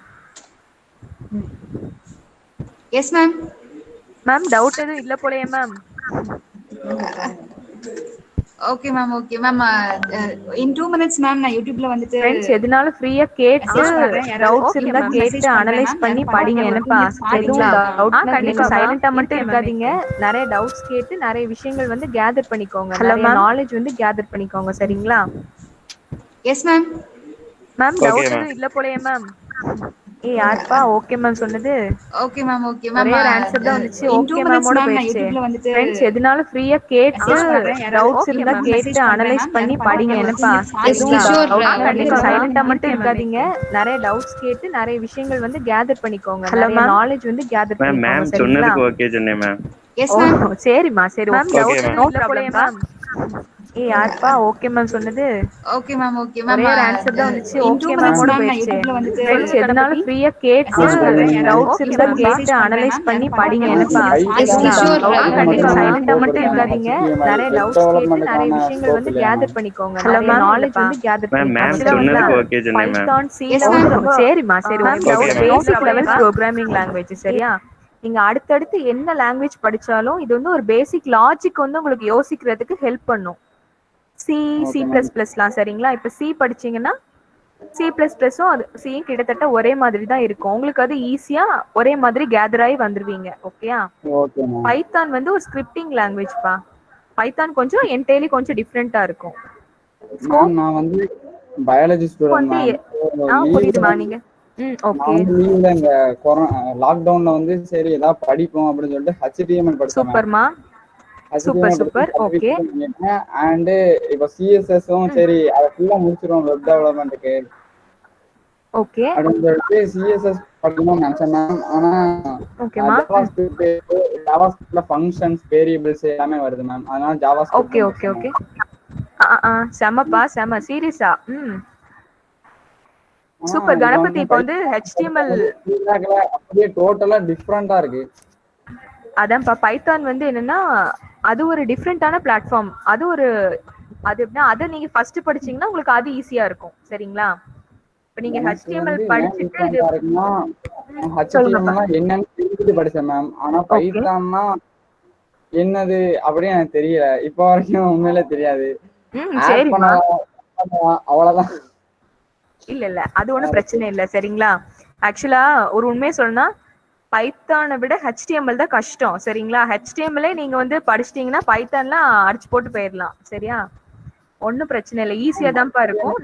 Yes ma'am. Ma'am doubt எதுவும் இல்ல போலயே ma'am. Okay ma'am. Okay ma'am. In 2 minutes ma'am, நான் யூடியூப்ல வந்துட்டு ஃப்ரெண்ட்ஸ் எதுனாலும் ஃப்ரீயா கேட்டு டவுட்ஸ் இருந்தா கேட்டு அனலைஸ் பண்ணி படிங்க. என்னப்பா எதுவும் டவுட்னா கண்டிப்பா சைலண்டா மட்டும் இருக்காதீங்க. நிறைய டவுட்ஸ் கேட்டு நிறைய விஷயங்கள் வந்து கேதர் பண்ணிக்கோங்க. நிறைய நாலேஜ் வந்து கேதர் பண்ணிக்கோங்க, சரிங்களா? S ma'am. மேம் டவுட் எதுவும் இல்ல போலயே மேம். யாருப்பா ஓகே மேம் சொன்னது? Okay ma'am. Okay ma'am. ஒரே ஒரு ஆன்சர் தான் வந்துச்சு. இன் 2 ஓகே மினிட்ஸ் மேமோட மேம், நான் போயிடுச்சு. யூடியூப்ல வந்துட்டு ஃப்ரெண்ட்ஸ் எதுனாலும் ஃப்ரீயா கேட்டு டவுட்ஸ் இருந்தா கேட்டு அனலைஸ் பண்ணி படிங்க. என்னப்பா எதுவும் டவுட்னா சைலண்டா மட்டும் இருக்காதீங்க. நிறைய டவுட்ஸ் கேட்டு நிறைய விஷயங்கள் வந்து கேதர் பண்ணிக்கோங்க. நிறைய நாலேஜ் வந்து கேதர் பண்ணிக்கோங்க, சரிங்களா? ஓகே சொன்னேன் மேம். Yes ma'am. சரிம்மா, சரி. Ma'am doubt no problem ma'am. யாருப்பா ஓகே மேம் சொன்னது? Okay ma'am, okay ma'am. ஒரே ஒரு ஆன்சர் தான் வந்துச்சு. இன் 2 ஓகே மினிட்ஸ் மேமோட மேம் நான் போயிருச்சே. யூடியூப்ல வந்துட்டு ஃப்ரெண்ட்ஸ் எதுனாலும் ஃப்ரீயா கேட்டு மெசேஜ் பண்றேன். யாராவது டவுட்ஸ் ஓகே இருந்தா மேம் கேட்டு மெசேஜ் பண்றேன் அனலைஸ் மேம். பண்ணி எனக்கு படிங்க ஓகே மேம். என்னப்பா. ஐ சி சரிங்களா? ஷூர் கண்டிப்பா மேம். சைலண்டா மட்டும் இருக்காதீங்க. நிறைய டவுட்ஸ் கேட்டு நிறைய விஷயங்கள் வந்து கேதர் பண்ணிக்கோங்க. நிறைய நாலேஜ் வந்து கேதர் பண்ணிக்கோங்க. மேம் ஆக்சுவலா வந்து சொன்னதுக்கு ஓகே சொன்னேன் மேம். பைத்தான் சி எஸ் வந்து மேம். ரொம்ப சரிம்மா சரி okay ma'am. Basic level programming language சரியா. நீங்க அடுத்தடுத்து என்ன லாங்குவேஜ் படிச்சாலும் இது வந்து ஒரு பேசிக் லாஜிக் வந்து உங்களுக்கு யோசிக்கிறதுக்கு ஹெல்ப் பண்ணும். சி சி பிளஸ் பிளஸ்லாம் சரிங்களா. இப்ப சி படிச்சீங்கன்னா சி பிளஸ் பிளஸும் அது சியும் கிட்டத்தட்ட ஒரே மாதிரி தான் இருக்கும். உங்களுக்கு அது ஈஸியா ஒரே மாதிரி கேதர் ஆகி வந்துருவீங்க. ஓகேயா. பைத்தான் வந்து ஒரு ஸ்கிரிப்டிங் லாங்குவேஜ்ப்பா. பைத்தான் கொஞ்சம் என்டையர்லி கொஞ்சம் டிஃப்ரெண்டா இருக்கும். மேம் நான் வந்து பயாலஜி ஸ்டூடெண்ட் வந்து மேம். புரியுதுமா நீங்க. ஓகே நான் வந்து லீவ்ல இந்த லாக்டவுன்ல வந்து சரி ஏதாவது படிப்போம் அப்படின்னு சொல்லிட்டு HTML படிச்சேன் மேம். சூப்பர்மா. Super super. ஓகே அண்ட் இப்போ சிஎஸ்எஸும் சரி அதை ஃபுல்லா முடிச்சிருவோம் வெப் டெவலப்மெண்ட்டுக்கு ஓகே அப்படின்னு சொல்லிட்டு சிஎஸ்எஸ் படிக்கணும்னு நினைச்சேன் மேம். ஆனா ஓகேமா. ஜாவாஸ்கிரிப்ட்ல ஃபங்க்ஷன்ஸ் வேரியபிள்ஸ் எல்லாமே வருது மேம். அதனால ஓகே ஓகே ஓகே. செமப்பா செம சீரியஸா. சூப்பர் கணபதி. இப்போ வந்து HTML அப்படியே டோட்டலா டிஃபரெண்டா இருக்கு. அதான்ப்பா பைத்தான் வந்து என்னன்னா அது ஒரு டிஃப்ரெண்டான பிளாட்ஃபார்ம். அது எப்படின்னா அதை நீங்க ஃபர்ஸ்ட் படிச்சீங்கன்னா உங்களுக்கு அது ஈஸியா இருக்கும் சரிங்களா. இப்ப நீங்க HTML படிச்சுட்டு இது HTML என்னன்னு தெரிஞ்சுட்டு படிச்சேன் மேம். ஆனா பைத்தான்னா என்னது அப்படின்னு எனக்கு தெரியல. இப்ப வரைக்கும் உண்மையிலே தெரியாது. சரிம்மா. அவ்வளவுதான். இல்ல அது ஒண்ணும் பிரச்சனை இல்ல சரிங்களா. ஆக்சுவலா ஒரு உண்மையை சொல்லணும்னா பைத்தானை விட HTML தான் கஷ்டம் சரிங்களா. HTML நீங்க வந்து படிச்சிட்டீங்கன்னா பைத்தான்லாம் அடிச்சு போட்டு போயிடலாம் சரியா. ஒன்னும் பிரச்சனை இல்லை. ஈஸியா தான்ப்பா இருக்கும்.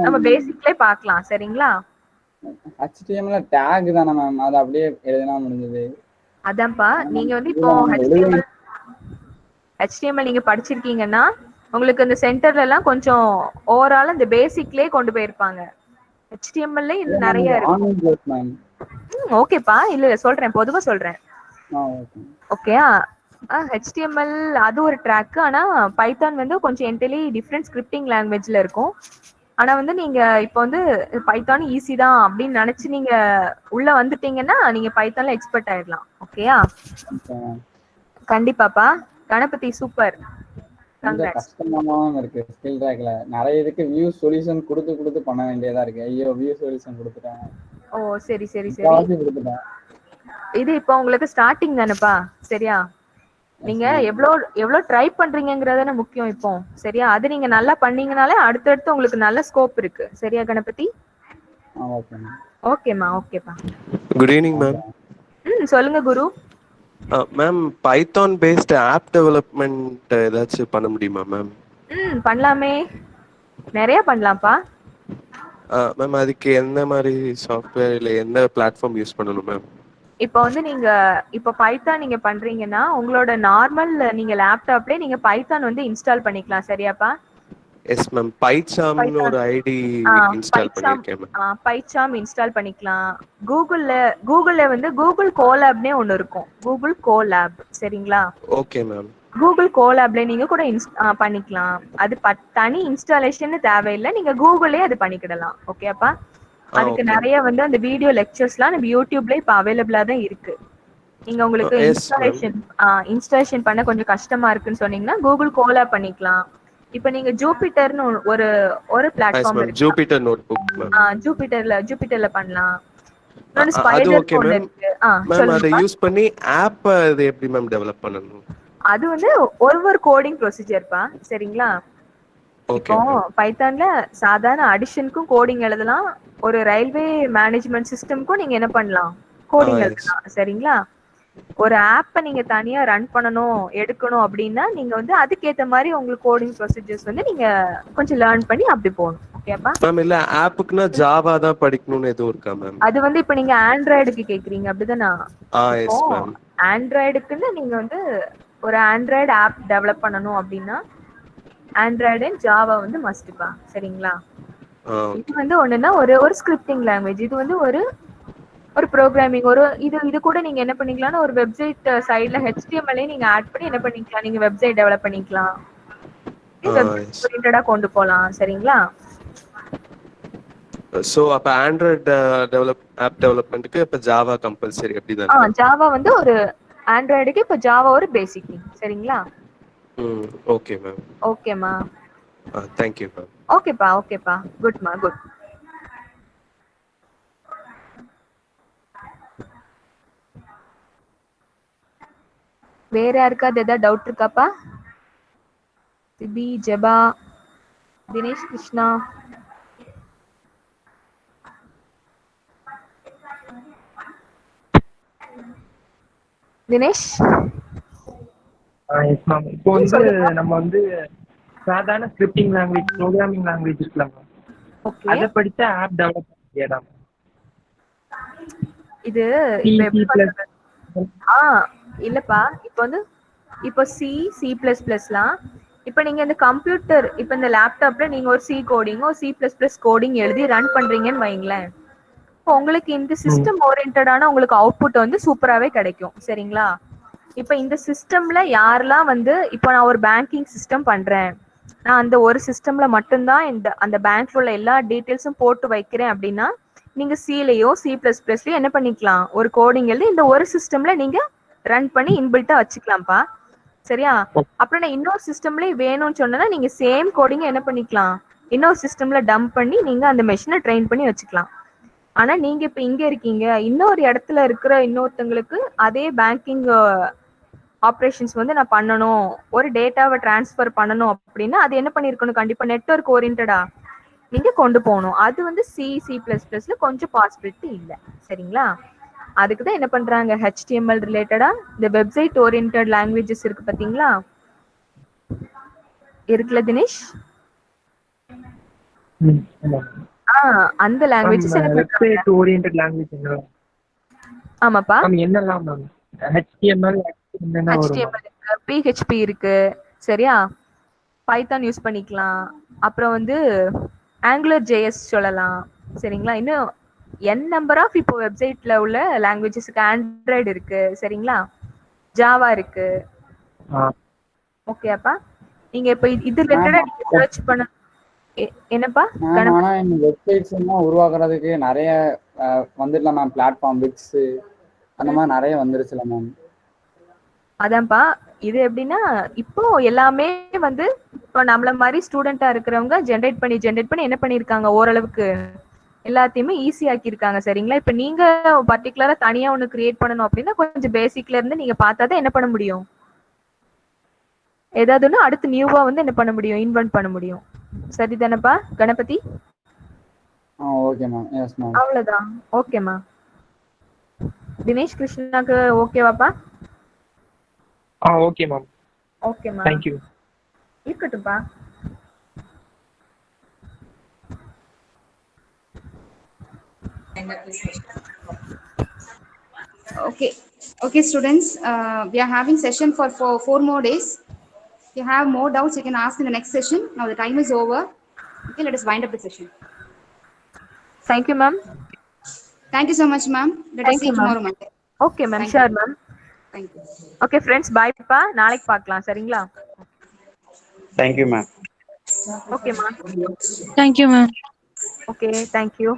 நம்ம பேசிக்லயே பார்க்கலாம் சரிங்களா. HTML டேக் தானே மேம். அது அப்படியே எழுதினா முடிஞ்சது. அதான்ப்பா நீங்க வந்து இப்போ HTML நீங்க படிச்சிருக்கீங்கன்னா உங்களுக்கு இந்த சென்டர்ல எல்லாம் கொஞ்சம் ஓவரால் இந்த பேசிக்லயே கொண்டு போயிருப்பாங்க. HTML இன்னும் நிறைய இருக்கு. ஓகேப்பா இல்ல சொல்றேன் பொதுவா சொல்றேன். ஓகேயா. HTML அது ஒரு ட்ராக். ஆனா பைத்தான் வந்து கொஞ்சம் என்டையர்லி டிஃப்ரெண்ட் ஸ்கிரிப்டிங் லாங்குவேஜ்ல இருக்கும். ஆனா வந்து நீங்க இப்போ வந்து பைத்தான் ஈஸி தான் அப்படின்னு நினைச்சு நீங்க உள்ள வந்துட்டீங்கன்னா நீங்க பைத்தான்ல எக்ஸ்பர்ட் ஆயிடலாம். ஓகேயா. கண்டிப்பாப்பா கணபதி சூப்பர். கஷ்டமாவும் இருக்கு ஸ்கில் ட்ராக்ல. நிறைய இதுக்கு வியூ சொல்யூஷன் கொடுத்து பண்ண வேண்டியதா இருக்கு. ஐயோ வியூ சொல்யூஷன் கொடுத்துட்டேன். ஓ சரி சரி சரி. இது இப்போ உங்களுக்கு ஸ்டார்டிங் தானேப்பா சரியா. நீங்க எவ்வளவு ட்ரை பண்றீங்கங்கறதானே முக்கியம் இப்போ சரியா. அது நீங்க நல்லா பண்ணீங்கனாலே அடுத்தடுத்து உங்களுக்கு நல்ல ஸ்கோப் இருக்கு சரியா கணபதி. ஓகேமா ஓகேப்பா. Good evening ma'am. சொல்லுங்க Guru. Ma'am python based app development ஏதாச்சும் பண்ண முடியுமா மேம்? பண்ணலாமே. நிறைய பண்ணலாம்ப்பா. மேம் அதுக்கு எந்த மாதிரி சாஃப்ட்வேர் இல்லை எந்த பிளாட்ஃபார்ம் யூஸ் பண்ணணும் மேம்? இப்போ வந்து நீங்க இப்போ பைத்தான் நீங்க பண்றீங்கன்னா உங்களோட நார்மல் நீங்க லேப்டாப்லயே நீங்க பைத்தான் வந்து இன்ஸ்டால் பண்ணிக்கலாம் சரியாப்பா. S ma'am. பைச்சாம்னு ஒரு ஐடி இன்ஸ்டால் பண்ணிருக்கேன் மேம். பைச்சாம் இன்ஸ்டால் பண்ணிக்கலாம். கூகுள்ல வந்து கூகுள் கோலாப்னே ஒன்னு இருக்கும். கூகுள் கோலாப் சரிங்களா. Okay ma'am. கூகுள் கோலாப்ல நீங்க கூட பண்ணிக்கலாம். அது தனி இன்ஸ்டாலேஷன் தேவையில்லை. நீங்க கூகுள்லயே அது பண்ணிக்கிடலாம். ஓகேப்பா. அதுக்கு நிறைய வந்து அந்த வீடியோ லெக்சர்ஸ்லாம் நம்ம யூடியூப்ல இப்ப அவைலபிளா தான் இருக்கு. நீங்க உங்களுக்கு இன்ஸ்டாலேஷன் பண்ண கொஞ்சம் கஷ்டமா இருக்குன்னு சொன்னீங்கன்னா கூகுள் கோலாப் பண்ணிக்கலாம். இப்ப நீங்க ஜூபிட்டர்னு ஒரு பிளாட்ஃபார்ம் இருக்கு. Jupiter notebook ma'am. ஜூபிட்டர்ல பண்ணலாம். அது ஓகே மேம். மேம் அதை யூஸ் பண்ணி ஆப் அது எப்படி மேம் டெவலப் பண்ணனும்? அது வந்து ஒரு கோடிங் ப்ரொசீஜர்ப்பா சரிங்களா. இப்போ பைத்தான்ல சாதாரண அடிஷனுக்கும் கோடிங் எழுதலாம். ஒரு ரயில்வே மேனேஜ்மெண்ட் சிஸ்டம்க்கும் நீங்க என்ன பண்ணலாம் கோடிங் எழுதலாம் சரிங்களா. ஒரு ஆப்பை நீங்க தனியா ரன் பண்ணணும் எடுக்கணும் அப்படின்னா நீங்க வந்து அதுக்கேத்த மாதிரி உங்களுக்கு கோடிங் ப்ரொசீஜர்ஸ் வந்து நீங்க கொஞ்சம் லேர்ன் பண்ணி அப்படி போகணும். ஓகேப்பா. மேம் இல்ல ஆப்புக்குனா ஜாவா தான் படிக்கணும்னு எதுவும் இருக்கா மேம்? அது வந்து இப்ப நீங்க ஆண்ட்ராய்டுக்கு கேக்குறீங்க அப்படிதானா. Yes ma'am. ஆண்ட்ராய்டுக்குன்னு நீங்க வந்து ஒரு ஆண்ட்ராய்டு ஆப் டெவலப் பண்ணணும் அப்படின்னா ஆண்ட்ராய்டு அண்ட் ஜாவா வந்து மஸ்ட்பா சரிங்களா. இது வந்து ஒண்ணுன்னா ஒரு ஸ்கிரிப்டிங் லாங்குவேஜ். இது வந்து ஒரு ப்ரோக்ராமிங் இது கூட நீங்க என்ன பண்ணிக்கலாம்னா ஒரு வெப்சைட் சைட்ல HTML நீங்க ஆட் பண்ணி என்ன பண்ணிக்கலாம் நீங்க வெப்சைட் டெவலப் பண்ணிக்கலாம். வெப்சைட் ஓரியன்டா கொண்டு போலாம். சரிங்களா? சோ அப்ப ஆண்ட்ராய்டு ஆப் டெவலப்மென்ட்க்கு இப்ப ஜாவா கம்பல்சரி அப்படிதானே? ஜாவா வந்து ஒரு ஆண்ட்ராய்டுக்கு இப்ப ஜாவா ஒரு பேசிக் திங். சரிங்களா? Okay ma'am. ஓகேமா. Thank you ma'am. ஓகேப்பா. குட்மா, குட். வேற யாருக்காவது ஏதாவது டவுட் இருக்காப்பா? சிபி, ஜெபா, தினேஷ், கிருஷ்ணா. தினேஷ்? Yes ma'am. இப்போ வந்து நம்ம வந்து சாதாரண ஸ்கிரிப்டிங் லாங்குவேஜ், ப்ரோக்ராமிங் லாங்குவேஜ் இருக்குல்ல மேம், அதை படிச்சா ஆப் டெவலப் பண்ணிடலாம். இது இப்ப எப்படி பண்றது? இல்லப்பா, இப்போ சி, சி பிளஸ் பிளஸ்லாம் இப்போ நீங்க இந்த கம்ப்யூட்டர், இப்போ இந்த லேப்டாப்ல நீங்க ஒரு சி கோடிங்கோ சி பிளஸ் பிளஸ் கோடிங் எழுதி ரன் பண்றீங்கன்னு வைங்களேன். இப்போ உங்களுக்கு இந்த சிஸ்டம் ஓரியன்டான உங்களுக்கு அவுட்புட் வந்து சூப்பராகவே கிடைக்கும். சரிங்களா? இப்போ இந்த சிஸ்டம்ல யாரெல்லாம் வந்து இப்போ நான் ஒரு பேங்கிங் சிஸ்டம் பண்றேன், நான் அந்த ஒரு சிஸ்டம்ல மட்டும்தான் அந்த பேங்க்ல உள்ள எல்லா டீட்டெயில்ஸும் போட்டு வைக்கிறேன் அப்படின்னா நீங்க சிலயோ சி பிளஸ் பிளஸ்லயோ என்ன பண்ணிக்கலாம், ஒரு கோடிங் எழுதி இந்த ஒரு சிஸ்டம்ல நீங்க ரன் பண்ணி இன்பில்ட்டா வச்சுக்கலாம்ப்பா. சரியா? அப்புறம் நான் இன்னொரு சிஸ்டம்லயே வேணும்னு சொன்னா நீங்க சேம் கோடிங்க என்ன பண்ணிக்கலாம், இன்னொரு சிஸ்டம்ல டம்ப் பண்ணி நீங்க அந்த மெஷினை ட்ரெயின் பண்ணி வச்சுக்கலாம். ஆனா நீங்க இப்ப இங்க இருக்கீங்க, இன்னொரு இடத்துல இருக்கிற இன்னொருத்தங்களுக்கு அதே பேங்கிங் ஆப்ரேஷன்ஸ் வந்து நான் பண்ணணும், ஒரு டேட்டாவை டிரான்ஸ்ஃபர் பண்ணணும் அப்படின்னா அது என்ன பண்ணிருக்கணும், கண்டிப்பா நெட்வொர்க் ஓரியன்டா நீங்க கொண்டு போகணும். அது வந்து சி சி பிளஸ் பிளஸ்ல கொஞ்சம் பாசிபிலிட்டி இல்லை. சரிங்களா? அதுக்கு தான் என்ன பண்றாங்க, HTML ரிலேட்டடா இந்த வெப்சைட் ஓரியன்டட் லாங்குவேஜஸ் இருக்கு பாத்தீங்களா, இருக்குல்ல தினேஷ்? அந்த லாங்குவேஜஸ் என்ன வெப்சைட் ஓரியன்டட் லாங்குவேஜ் என்ன? ஆமாப்பா. என்னலாம் மேம்? HTML என்னென்ன வரும்? HTML இருக்கு, PHP இருக்கு. சரியா? பைத்தான் யூஸ் பண்ணிக்கலாம். அப்புறம் வந்து ஆங்குலர் JS சொல்லலாம். சரிங்களா? இன்னும் n நம்பர் ஆஃப் இப்போ வெப்சைட்ல உள்ள லாங்குவேஜஸ்க்கு ஆண்ட்ராய்டு இருக்கு. சரிங்களா? ஜாவா இருக்கு. ஓகேப்பா? நீங்க இப்ப இது ரிலேட்டடா நீங்க சர்ச் பண்ண என்னப்பா? ஆனா இந்த வெப்சைட்ஸ் எல்லாம் உருவாக்குறதுக்கு நிறைய வந்துடலாம் மேம், பிளாட்ஃபார்ம் விக்ஸ் அந்த மாதிரி நிறைய வந்துருச்சுல மேம். அதான்ப்பா, இது எப்படின்னா இப்போ எல்லாமே வந்து இப்போ நம்மள மாதிரி ஸ்டூடெண்டா இருக்கிறவங்க ஜென்ரேட் பண்ணி என்ன பண்ணிருக்காங்க, ஓரளவுக்கு எல்லாத்தையுமே ஈஸி ஆக்கியிருக்காங்க. சரிங்களா? இப்ப நீங்க பர்டிகுலரா தனியா ஒண்ணு கிரியேட் பண்ணணும் அப்படின்னா கொஞ்சம் பேசிக்ல இருந்து நீங்க பார்த்தாதான் என்ன பண்ண முடியும், ஏதாவது ஒண்ணு அடுத்து நியூவா வந்து என்ன பண்ண முடியும், இன்வென்ட் பண்ண முடியும். சரிதானப்பா Ganapathi? Okay ma'am. Yes ma'am. அவ்வளவுதான். ஓகேமா. தினேஷ், கிருஷ்ணாக்கு ஓகேவாப்பா? Okay ma'am. ஓகேமா. Thank you. இருக்கட்டும்பா. Okay students, we are having session for 4 more days. If you have more doubts you can ask in the next session. Now the time is over. Okay, let us wind up the session. Thank you ma'am. Thank you so much ma'am. Let us see tomorrow ma'am. Okay ma'am, sure ma'am. Thank you. Okay friends, bye pa, நாளைக்கு பார்க்கலாம். சரிங்களா? Thank you ma'am. Okay ma'am. Thank you ma'am. Okay, thank you.